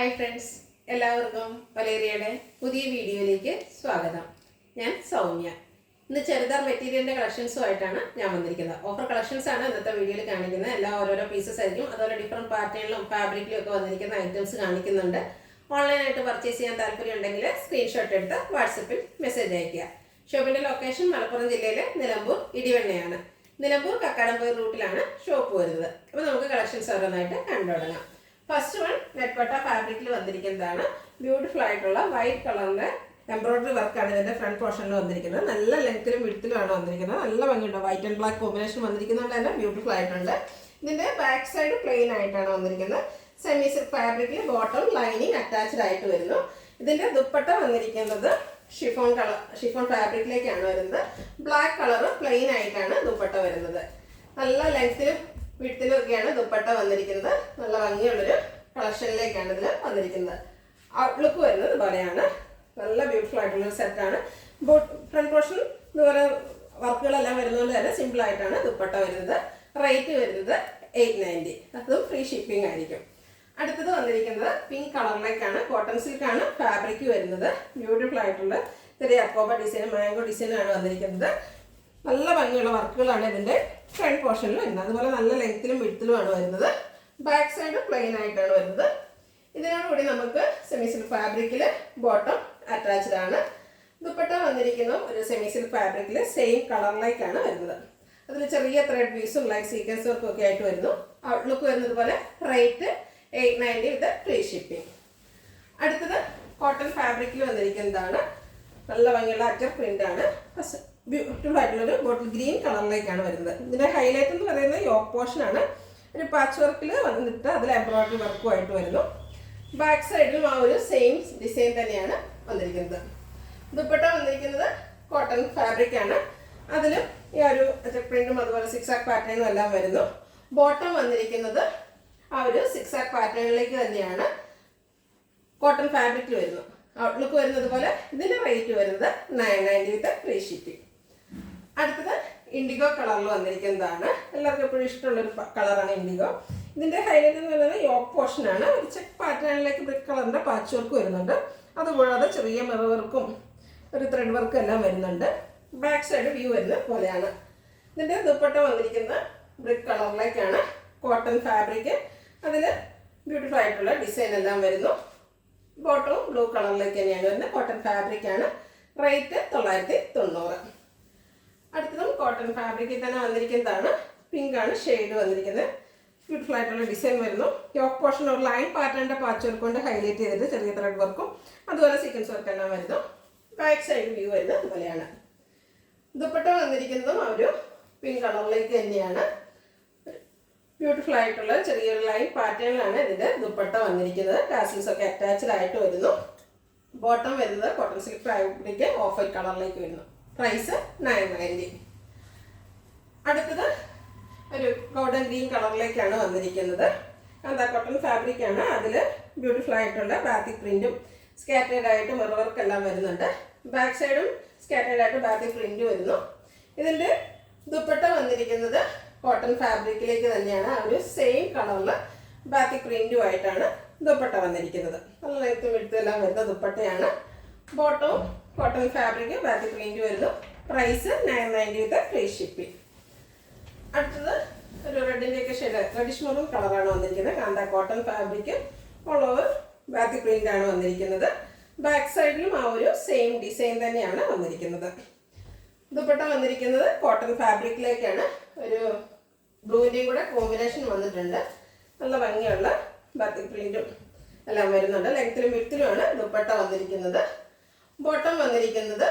Hi friends, എല്ലാവർക്കും വലേറിയയുടെ പുതിയ വീഡിയോയിലേക്ക് സ്വാഗതം. ഞാൻ സൗമ്യ. ഇന്ന് ചെറുതാർ മെറ്റീരിയലിൻ്റെ കളക്ഷൻസുമായിട്ടാണ് ഞാൻ വന്നിരിക്കുന്നത്. ഓഫർ കളക്ഷൻസ് ആണ് ഇന്നത്തെ വീഡിയോയിൽ കാണിക്കുന്നത്. എല്ലാം ഓരോരോ പീസസ് ആയിരിക്കും. അതുപോലെ ഡിഫറെൻറ്റ് പാറ്റേണിലും ഫാബ്രിക്കിലും ഒക്കെ വന്നിരിക്കുന്ന ഐറ്റംസ് കാണിക്കുന്നുണ്ട്. ഓൺലൈനായിട്ട് പർച്ചേസ് ചെയ്യാൻ താല്പര്യം ഉണ്ടെങ്കിൽ സ്ക്രീൻഷോട്ട് എടുത്ത് വാട്സപ്പിൽ മെസ്സേജ് അയയ്ക്കുക. ഷോപ്പിൻ്റെ ലൊക്കേഷൻ മലപ്പുറം ജില്ലയിലെ നിലമ്പൂർ ഇടിവണ്ണയാണ്. നിലമ്പൂർ കക്കാടംപൊയിൽ റൂട്ടിലാണ് ഷോപ്പ് വരുന്നത്. അപ്പോൾ നമുക്ക് കളക്ഷൻസ് ഓരോന്നായിട്ട് കണ്ടു തുടങ്ങാം. ഫസ്റ്റ് വൺ നെറ്റ്പട്ട ഫാബ്രിക്കിൽ വന്നിരിക്കുന്നതാണ്. ബ്യൂട്ടിഫുൾ ആയിട്ടുള്ള വൈറ്റ് കളറിന്റെ എംബ്രോയിഡറി വർക്കാണ് ഇതിന്റെ ഫ്രണ്ട് പോർഷനിൽ വന്നിരിക്കുന്നത്. നല്ല ലെങ്ത്തിലും വിഡ്ത്തിലുമാണ് വന്നിരിക്കുന്നത്. നല്ല ഭംഗിയുണ്ട്. വൈറ്റ് ആൻഡ് ബ്ലാക്ക് കോമ്പിനേഷൻ വന്നിരിക്കുന്നതുകൊണ്ട് തന്നെ ബ്യൂട്ടിഫുൾ ആയിട്ടുണ്ട്. ഇതിന്റെ ബാക്ക് സൈഡ് പ്ലെയിൻ ആയിട്ടാണ് വന്നിരിക്കുന്നത്. സെമി സിൽക്ക് ഫാബ്രിക്കിൽ ബോട്ടം ലൈനിങ് അറ്റാച്ച്ഡ് ആയിട്ട് വരുന്നു. ഇതിന്റെ ദുപ്പട്ട വന്നിരിക്കുന്നത് ഷിഫോൺ ഫാബ്രിക്കിലേക്കാണ് വരുന്നത്. ബ്ലാക്ക് കളർ പ്ലെയിൻ ആയിട്ടാണ് ദുപ്പട്ട വരുന്നത്. നല്ല ലെങ്ത്തിലും വിഡ്ത്തിലും ഒക്കെയാണ് ദുപ്പട്ട വന്നിരിക്കുന്നത്. നല്ല ഭംഗിയുള്ളൊരു കളക്ഷനിലേക്കാണ് ഇതിൽ വന്നിരിക്കുന്നത്. ഔട്ട്ലുക്ക് വരുന്നത് ഇതുപോലെയാണ്. നല്ല ബ്യൂട്ടിഫുൾ ആയിട്ടുള്ളൊരു സെറ്റാണ്. ഫ്രണ്ട് പോർഷൻ ഇതുപോലെ വർക്കുകളെല്ലാം വരുന്നതുകൊണ്ട് തന്നെ സിമ്പിൾ ആയിട്ടാണ് ദുപ്പട്ട വരുന്നത്. റേറ്റ് വരുന്നത് 890. അതും ഫ്രീ ഷിപ്പിംഗ് ആയിരിക്കും. അടുത്തത് വന്നിരിക്കുന്നത് പിങ്ക് കളറിലേക്കാണ്. കോട്ടൺ സിൽക്കാണ് ഫാബ്രിക് വരുന്നത്. ബ്യൂട്ടിഫുൾ ആയിട്ടുള്ള ചെറിയ അക്കോബ ഡിസൈൻ, മാംഗോ ഡിസൈനാണ് വന്നിരിക്കുന്നത്. നല്ല ഭംഗിയുള്ള വർക്കുകളാണ് ഇതിൻ്റെ ഫ്രണ്ട് പോർഷനിൽ വരുന്നത്. അതുപോലെ നല്ല ലെങ്ത്തിലും വിഡ്ത്തിലുമാണ് വരുന്നത്. ബാക്ക് സൈഡ് പ്ലെയിൻ ആയിട്ടാണ് വരുന്നത്. ഇതിനോടുകൂടി നമുക്ക് സെമി സിൽക്ക് ഫാബ്രിക്കിൽ ബോട്ടം അറ്റാച്ച്ഡ് ആണ്. ദുപ്പട്ട വന്നിരിക്കുന്ന ഒരു സെമി സിൽക്ക് ഫാബ്രിക്കിൽ സെയിം കളറിലേക്കാണ് വരുന്നത്. അതിൽ ചെറിയ ത്രെഡ് പീസും ലൈക്ക് സീക്വൻസ് വർക്കും ഒക്കെ ആയിട്ട് വരുന്നു. ഔട്ട്ലുക്ക് വരുന്നത് പോലെ. റേറ്റ് 890 വിത്ത് ഫ്രീ ഷിപ്പിംഗ്. അടുത്തത് കോട്ടൺ ഫാബ്രിക്കിൽ വന്നിരിക്കുന്നതാണ്. നല്ല ഭംഗിയുള്ള അറ്റർ പ്രിന്റ് ആണ്. ബ്യൂട്ടിഫുൾ ആയിട്ടുള്ളൊരു ബോട്ടിൽ ഗ്രീൻ കളറിലേക്കാണ് വരുന്നത്. ഇതിൻ്റെ ഹൈലൈറ്റ് എന്ന് പറയുന്നത് യോക്ക് പോർഷൻ ആണ്. ഒരു പാച്ച് വർക്കിൽ വന്നിട്ട് അതിൽ എംബ്രോയിഡറി വർക്കുമായിട്ട് വരുന്നു. ബാക്ക് സൈഡിലും ആ ഒരു സെയിം ഡിസൈൻ തന്നെയാണ് വന്നിരിക്കുന്നത്. ദുപ്പട്ട വന്നിരിക്കുന്നത് കോട്ടൺ ഫാബ്രിക് ആണ്. അതിലും ഈ ഒരു പ്രിന്റും അതുപോലെ സിക്സാക് പാറ്റേണും എല്ലാം വരുന്നു. ബോട്ടം വന്നിരിക്കുന്നത് ആ ഒരു സിക്സാക് പാറ്റേണിലേക്ക് തന്നെയാണ് കോട്ടൺ ഫാബ്രിക്കിൽ വരുന്നു. ഔട്ട്ലുക്ക് വരുന്നത് പോലെ. ഇതിൻ്റെ റേറ്റ് വരുന്നത് 990 വിത്ത് ഫ്രീ ഷിപ്പിംഗ്. അടുത്തത് ഇൻഡിഗോ കളറിൽ വന്നിരിക്കുന്നതാണ്. എല്ലാവർക്കും എപ്പോഴും ഇഷ്ടമുള്ളൊരു കളറാണ് ഇൻഡിഗോ. ഇതിൻ്റെ ഹൈലൈറ്റ് എന്ന് പറയുന്നത് യോക്ക് പോർഷൻ ആണ്. ഒരു ചെക്ക് പാറ്റേണിലേക്ക് ബ്രിക്ക് കളറിൻ്റെ പാച്ച് വർക്ക് വരുന്നുണ്ട്. അതുകൂടാതെ ചെറിയ മിറർ വർക്കും ഒരു ത്രെഡ് വർക്കും എല്ലാം വരുന്നുണ്ട്. ബാക്ക് സൈഡ് വ്യൂ വരുന്നത് പോലെയാണ്. ഇതിൻ്റെ ദുപ്പട്ട വന്നിരിക്കുന്ന ബ്രിക്ക് കളറിലേക്കാണ്. Cotton fabric. അതിൽ ബ്യൂട്ടിഫുൾ ആയിട്ടുള്ള ഡിസൈൻ എല്ലാം വരുന്നു. ബോട്ടവും ബ്ലൂ കളറിലേക്ക് തന്നെയാണ് വരുന്നത്. കോട്ടൺ ഫാബ്രിക് ആണ്. റേറ്റ് 990. അടുത്തതും കോട്ടൺ ഫാബ്രിക്കിൽ തന്നെ വന്നിരിക്കുന്നതാണ്. പിങ്ക് ആണ് ഷെയ്ഡ് വന്നിരിക്കുന്നത്. ബ്യൂട്ടിഫുൾ ആയിട്ടുള്ള ഡിസൈൻ വരുന്നു. യോക്ക് പോർഷൻ ഒരു ലൈൻ പാറ്റേണിൻ്റെ പാച്ച് വർക്ക് കൊണ്ട് ഹൈലൈറ്റ് ചെയ്തിട്ട് ചെറിയ ത്രെഡ് വർക്കും അതുപോലെ സീക്വൻസ് വർക്ക് എല്ലാം വരുന്നു. ബാക്ക് സൈഡ് വ്യൂ വരുന്നത് അതുപോലെയാണ്. ദുപ്പട്ട വന്നിരിക്കുന്നതും ആ ഒരു പിങ്ക് കളറിലേക്ക് തന്നെയാണ്. ബ്യൂട്ടിഫുൾ ആയിട്ടുള്ള ചെറിയൊരു ലൈൻ പാറ്റേണിലാണ് ഇതിൻ്റെ ദുപ്പട്ട വന്നിരിക്കുന്നത്. ടാസിൽസ് ഒക്കെ അറ്റാച്ച്ഡ് ആയിട്ട് വരുന്നു. ബോട്ടം വരുന്നത് cotton silk fabric off white കളറിലേക്ക് വരുന്നു. പ്രൈസ് 990. അടുത്തത് ഒരു ഗോൾഡൻ ഗ്രീൻ കളറിലേക്കാണ് വന്നിരിക്കുന്നത്. എന്താ കോട്ടൺ ഫാബ്രിക് ആണ്. അതിൽ ബ്യൂട്ടിഫുൾ ആയിട്ടുള്ള ബാത്തിക് പ്രിന്റും സ്കാറ്റേഡ് ആയിട്ട് മിറർ വർക്ക് എല്ലാം വരുന്നുണ്ട്. ബാക്ക് സൈഡും സ്കാറ്റേഡ് ആയിട്ട് ബാത്തിക് പ്രിന്റ് വരുന്നു. ഇതിൻ്റെ ദുപ്പട്ട വന്നിരിക്കുന്നത് കോട്ടൺ ഫാബ്രിക്കിലേക്ക് തന്നെയാണ്. ആ ഒരു സെയിം കളറിൽ ബാത്തിക് പ്രിന്റുമായിട്ടാണ് ദുപ്പട്ട വന്നിരിക്കുന്നത്. നല്ല ലെങ്ത്തും വിഡ്ത്തും എല്ലാം വരുന്ന ദുപ്പട്ടയാണ്. ബോട്ടവും കോട്ടൺ ഫാബ്രിക് ബാത്തിക് പ്രിന്റ് വരുന്നു. Price 990 with free shipping. അടുത്തത് ഒരു റെഡിൻ്റെയൊക്കെ ഷെയ്ഡ് റെഡിഷ് മെറൂൺ കളറാണ് വന്നിരിക്കുന്നത്. Kantha cotton fabric all over batik print ആണ് വന്നിരിക്കുന്നത്. ബാക്ക് സൈഡിലും ആ ഒരു സെയിം ഡിസൈൻ തന്നെയാണ് വന്നിരിക്കുന്നത്. ദുപ്പട്ട വന്നിരിക്കുന്നത് കോട്ടൺ ഫാബ്രിക്കിലേക്കാണ്. ഒരു ബ്ലൂവിൻ്റെയും കൂടെ കോമ്പിനേഷൻ വന്നിട്ടുണ്ട്. നല്ല ഭംഗിയുള്ള ബാത്തിക് പ്രിന്റും എല്ലാം വരുന്നുണ്ട്. ലെങ്ത്തിലും വിഡ്ത്തിലുമാണ് ദുപ്പട്ട വന്നിരിക്കുന്നത്. ബോട്ടം വന്നിരിക്കുന്നത്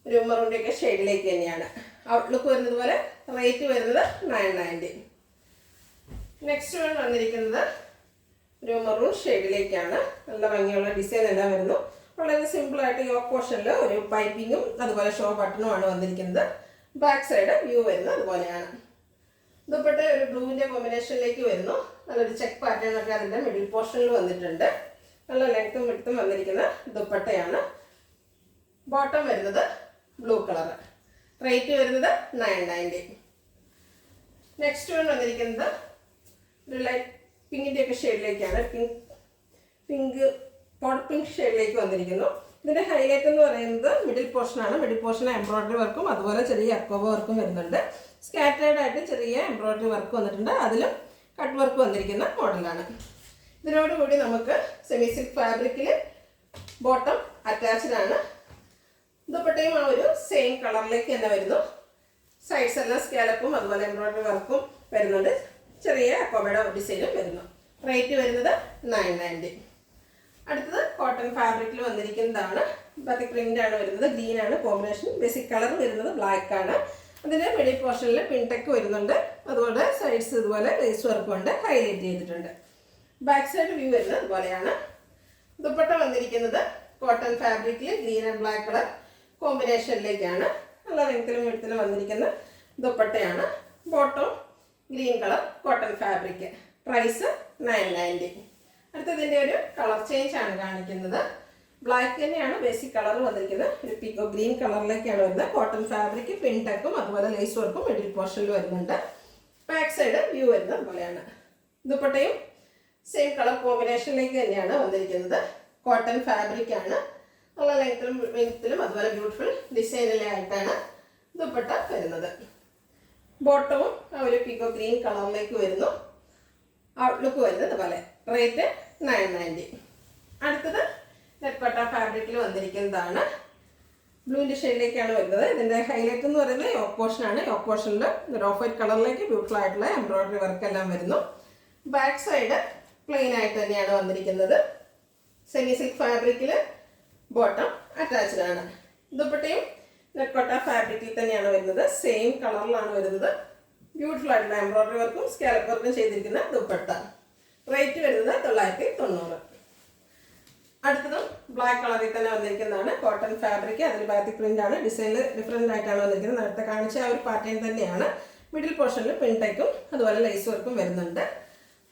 ഒരു മെറൂണിൻ്റെയൊക്കെ ഷെയ്ഡിലേക്ക് തന്നെയാണ്. ഔട്ട്ലുക്ക് വരുന്നത് പോലെ. റേറ്റ് വരുന്നത് 990. നെക്സ്റ്റ് വൺ വന്നിരിക്കുന്നത് ഒരു മെറൂൺ ഷെയ്ഡിലേക്കാണ്. നല്ല ഭംഗിയുള്ള ഡിസൈൻ എല്ലാം വരുന്നു. വളരെ സിമ്പിളായിട്ട് യോക്ക് പോർഷനിൽ ഒരു പൈപ്പിങ്ങും അതുപോലെ ഷോ ബട്ടണുമാണ് വന്നിരിക്കുന്നത്. ബാക്ക് സൈഡ് വ്യൂ വരുന്നത് അതുപോലെയാണ്. ദുപ്പട്ട ഒരു ബ്ലൂവിൻ്റെ കോമ്പിനേഷനിലേക്ക് വരുന്നു. നല്ലൊരു ചെക്ക് പാറ്റേൺ ഒക്കെ അതിൻ്റെ മിഡിൽ പോർഷനിൽ വന്നിട്ടുണ്ട്. നല്ല ലെങ്ത്തും വിഡ്ത്തും വന്നിരിക്കുന്ന ദുപ്പട്ടയാണ്. ബോട്ടം വരുന്നത് ബ്ലൂ കളർ. റേറ്റ് വരുന്നത് 990. നെക്സ്റ്റ് വൺ വന്നിരിക്കുന്നത് ഒരു ലൈറ്റ് പിങ്കിൻ്റെയൊക്കെ ഷെയ്ഡിലേക്കാണ്, പിങ്ക് പോട്ട് പിങ്ക് ഷെയ്ഡിലേക്ക് വന്നിരിക്കുന്നു. ഇതിൻ്റെ ഹൈലൈറ്റ് എന്ന് പറയുന്നത് മിഡിൽ പോർഷനാണ്. മിഡിൽ പോർഷൻ എംബ്രോയ്ഡറി വർക്കും അതുപോലെ ചെറിയ അക്കോബ വർക്കും വരുന്നുണ്ട്. സ്കാറ്റേർഡ് ആയിട്ട് ചെറിയ എംബ്രോയ്ഡറി വർക്ക് വന്നിട്ടുണ്ട്. അതിലും കട്ട് വർക്ക് വന്നിരിക്കുന്ന മോഡലാണ്. ഇതിനോടുകൂടി നമുക്ക് സെമി സിൽക്ക് ഫാബ്രിക്കിൽ ബോട്ടം അറ്റാച്ച്ഡ് ആണ്. ദുപ്പട്ടയും ആ ഒരു സെയിം കളറിലേക്ക് തന്നെ വരുന്നു. സൈഡ്സ് എല്ലാം സ്കാലപ്പും അതുപോലെ എംബ്രോയ്ഡറി വർക്കും വരുന്നുണ്ട്. ചെറിയ അക്കോബയുടെ ഡിസൈനും വരുന്നു. റേറ്റ് വരുന്നത് 990. അടുത്തത് കോട്ടൺ ഫാബ്രിക്കിൽ വന്നിരിക്കുന്നതാണ്. ബാത്തിക് പ്രിന്റ് ആണ് വരുന്നത്. ഗ്രീൻ ആണ് കോമ്പിനേഷൻ. ബേസിക് കളർ വരുന്നത് ബ്ലാക്ക് ആണ്. അതിൻ്റെ മിഡിൽ പോർഷനിൽ പിൻടെക്ക് വരുന്നുണ്ട്. അതുപോലെ സൈഡ്സ് ഇതുപോലെ ലേസ് വർക്ക് കൊണ്ട് ഹൈലൈറ്റ് ചെയ്തിട്ടുണ്ട്. ബാക്ക് സൈഡ് വ്യൂ വരുന്നത് ഇതുപോലെയാണ്. ദുപ്പട്ട വന്നിരിക്കുന്നത് കോട്ടൺ ഫാബ്രിക്കിൽ ഗ്രീൻ ആൻഡ് ബ്ലാക്ക് കളർ കോമ്പിനേഷനിലേക്കാണ്. നല്ല ലെങ്ത്തിലും വിഡ്ത്തിലും വന്നിരിക്കുന്ന ദുപ്പട്ടയാണ്. Bottom green colour cotton fabric. Price 990. അടുത്തതിൻ്റെ ഒരു കളർ ചേഞ്ച് ആണ് കാണിക്കുന്നത്. ബ്ലാക്ക് തന്നെയാണ് ബേസിക് കളർ വന്നിരിക്കുന്നത്. ഒരു പിക്കോ ഗ്രീൻ കളറിലേക്കാണ് വരുന്നത്. കോട്ടൺ ഫാബ്രിക് പിൻടെക്കും അതുപോലെ ലേസ് വർക്കും മിഡിൽ പോർഷനിൽ വരുന്നുണ്ട്. ബാക്ക് സൈഡ് വ്യൂ വരുന്നത് പോലെയാണ്. ദുപ്പട്ടയും സെയിം കളർ കോമ്പിനേഷനിലേക്ക് തന്നെയാണ് വന്നിരിക്കുന്നത്. കോട്ടൺ ഫാബ്രിക് ആണ്. നല്ല ലെങ്ത്തിലും അതുപോലെ ബ്യൂട്ടിഫുൾ ഡിസൈനിലായിട്ടാണ് ദുപ്പട്ട വരുന്നത്. ബോട്ടവും ആ ഒരു പിക്കോ ഗ്രീൻ കളറിലേക്ക് വരുന്നു. ഔട്ട്ലുക്ക് വരുന്നത് പോലെ. റേറ്റ് 990. അടുത്തത് നെറ്റ്പട്ട ഫാബ്രിക്കിൽ വന്നിരിക്കുന്നതാണ്. ബ്ലൂവിൻ്റെ ഷെയ്ഡിലേക്കാണ് വരുന്നത്. ഇതിൻ്റെ ഹൈലൈറ്റ് എന്ന് പറയുന്നത് യോക്ക് പോർഷനാണ്. യോക്ക് പോർഷനിൽ ഒരു ഓഫ് വൈറ്റ് കളറിലേക്ക് ബ്യൂട്ടിഫുൾ ആയിട്ടുള്ള എംബ്രോയ്ഡറി വർക്ക് എല്ലാം വരുന്നു. ബാക്ക് സൈഡ് പ്ലെയിൻ ആയിട്ട് തന്നെയാണ് വന്നിരിക്കുന്നത്. സെമി സിൽക്ക് ഫാബ്രിക്കിൽ ബോട്ടം അറ്റാച്ച്ഡ് ആണ്. ദുപ്പട്ടയും നെറ്റ്പട്ട ഫാബ്രിക്കിൽ തന്നെയാണ് വരുന്നത്. സെയിം കളറിലാണ് വരുന്നത്. ബ്യൂട്ടിഫുൾ ആയിട്ടുള്ള എംബ്രോയ്ഡറി വർക്കും സ്കാലപ്പ് വർക്കും ചെയ്തിരിക്കുന്ന ദുപ്പട്ട. റേറ്റ് വരുന്നത് 990. അടുത്തതും ബ്ലാക്ക് കളറിൽ തന്നെ വന്നിരിക്കുന്നതാണ്. Cotton fabric. അതിൽ ബാത്തിക് പ്രിന്റ് ആണ്. ഡിസൈനിൽ ഡിഫറെൻ്റ് ആയിട്ടാണ് വന്നിരിക്കുന്നത്. നേരത്തെ കാണിച്ച ആ ഒരു പാറ്റേൺ തന്നെയാണ്. മിഡിൽ പോർഷനിൽ പിൻടെക്കും അതുപോലെ ലേസ് വർക്കും വരുന്നുണ്ട്.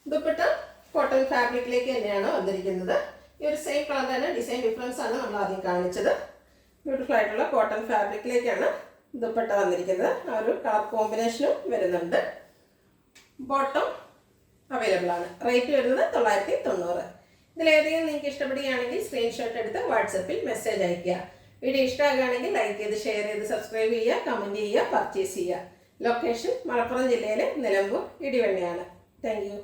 ദുപ്പട്ട കോട്ടൺ ഫാബ്രിക്കിലേക്ക് തന്നെയാണ് വന്നിരിക്കുന്നത്. ഈ ഒരു സെയിം കളർ തന്നെ ഡിസൈൻ ഡിഫറൻസ് ആണ് നമ്മൾ ആദ്യം കാണിച്ചത്. ബ്യൂട്ടിഫുൾ ആയിട്ടുള്ള കോട്ടൺ ഫാബ്രിക്കിലേക്കാണ് ദുപ്പട്ട വന്നിരിക്കുന്നത്. ആ ഒരു കളർ കോമ്പിനേഷനും വരുന്നുണ്ട്. ബോട്ടം അവൈലബിൾ ആണ്. റേറ്റ് വരുന്നത് 990. ഇതിലേതെങ്കിലും നിങ്ങൾക്ക് ഇഷ്ടപ്പെടുകയാണെങ്കിൽ സ്ക്രീൻഷോട്ട് എടുത്ത് വാട്സപ്പിൽ മെസ്സേജ് അയയ്ക്കുക. വീഡിയോ ഇഷ്ടമാകുകയാണെങ്കിൽ ലൈക്ക് ചെയ്ത് ഷെയർ ചെയ്ത് സബ്സ്ക്രൈബ് ചെയ്യുക, കമൻറ്റ് ചെയ്യുക, പർച്ചേസ് ചെയ്യുക. ലൊക്കേഷൻ മലപ്പുറം ജില്ലയിലെ നിലമ്പൂർ ഇടിവണ്ണയാണ്. Thank you.